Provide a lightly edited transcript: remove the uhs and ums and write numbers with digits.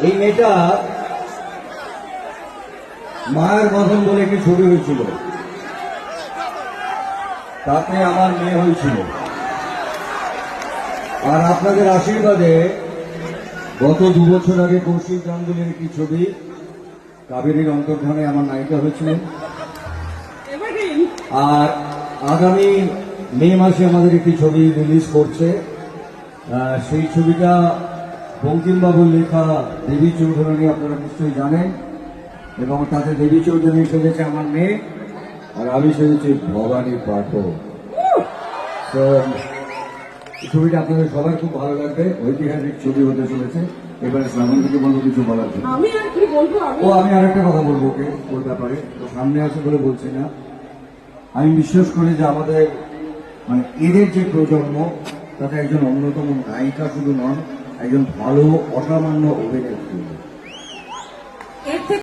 এই মেয়েটা মায়ের বন্ধন বলে একটি ছবি হয়েছিল, তাতে আমার মেয়ে হয়েছিল। আর আপনাদের আশীর্বাদে গত 2 বছর আগে কৌশিক গাঙ্গুলির একটি ছবি কাবেরীর অন্তর্ধানে আমার নায়িকা হয়েছিলেন। আর আগামী মে মাসে আমাদের একটি ছবি রিলিজ করছে। সেই ছবিটা বঙ্কিমবাবুর লেখা দেবী চৌধুরানী, আপনারা নিশ্চয়ই জানেন। এবং তাতে দেবী চৌধুরানী সেজেছে আমার মেয়ে, আর আমি সেজেছি ভবানী পাঠক। তো ছবিটা আপনাদের সবার খুব ভালো লাগবে, ঐতিহাসিক ছবি হতে চলেছে। এবারে শ্রাবণ থেকে বলবো কিছু বলার জন্য। আমি আর কি বলবো, আমি আরেকটা কথা বলবো ওকে ওর ব্যাপারে, তো সামনে আছে বলে বলছি না। আমি বিশ্বাস করি যে আমাদের মানে এদের যে প্রজন্ম, তাতে একজন অন্যতম নায়িকা শুধু নন, একজন ভালো অসামান্য অভিনেত্রী।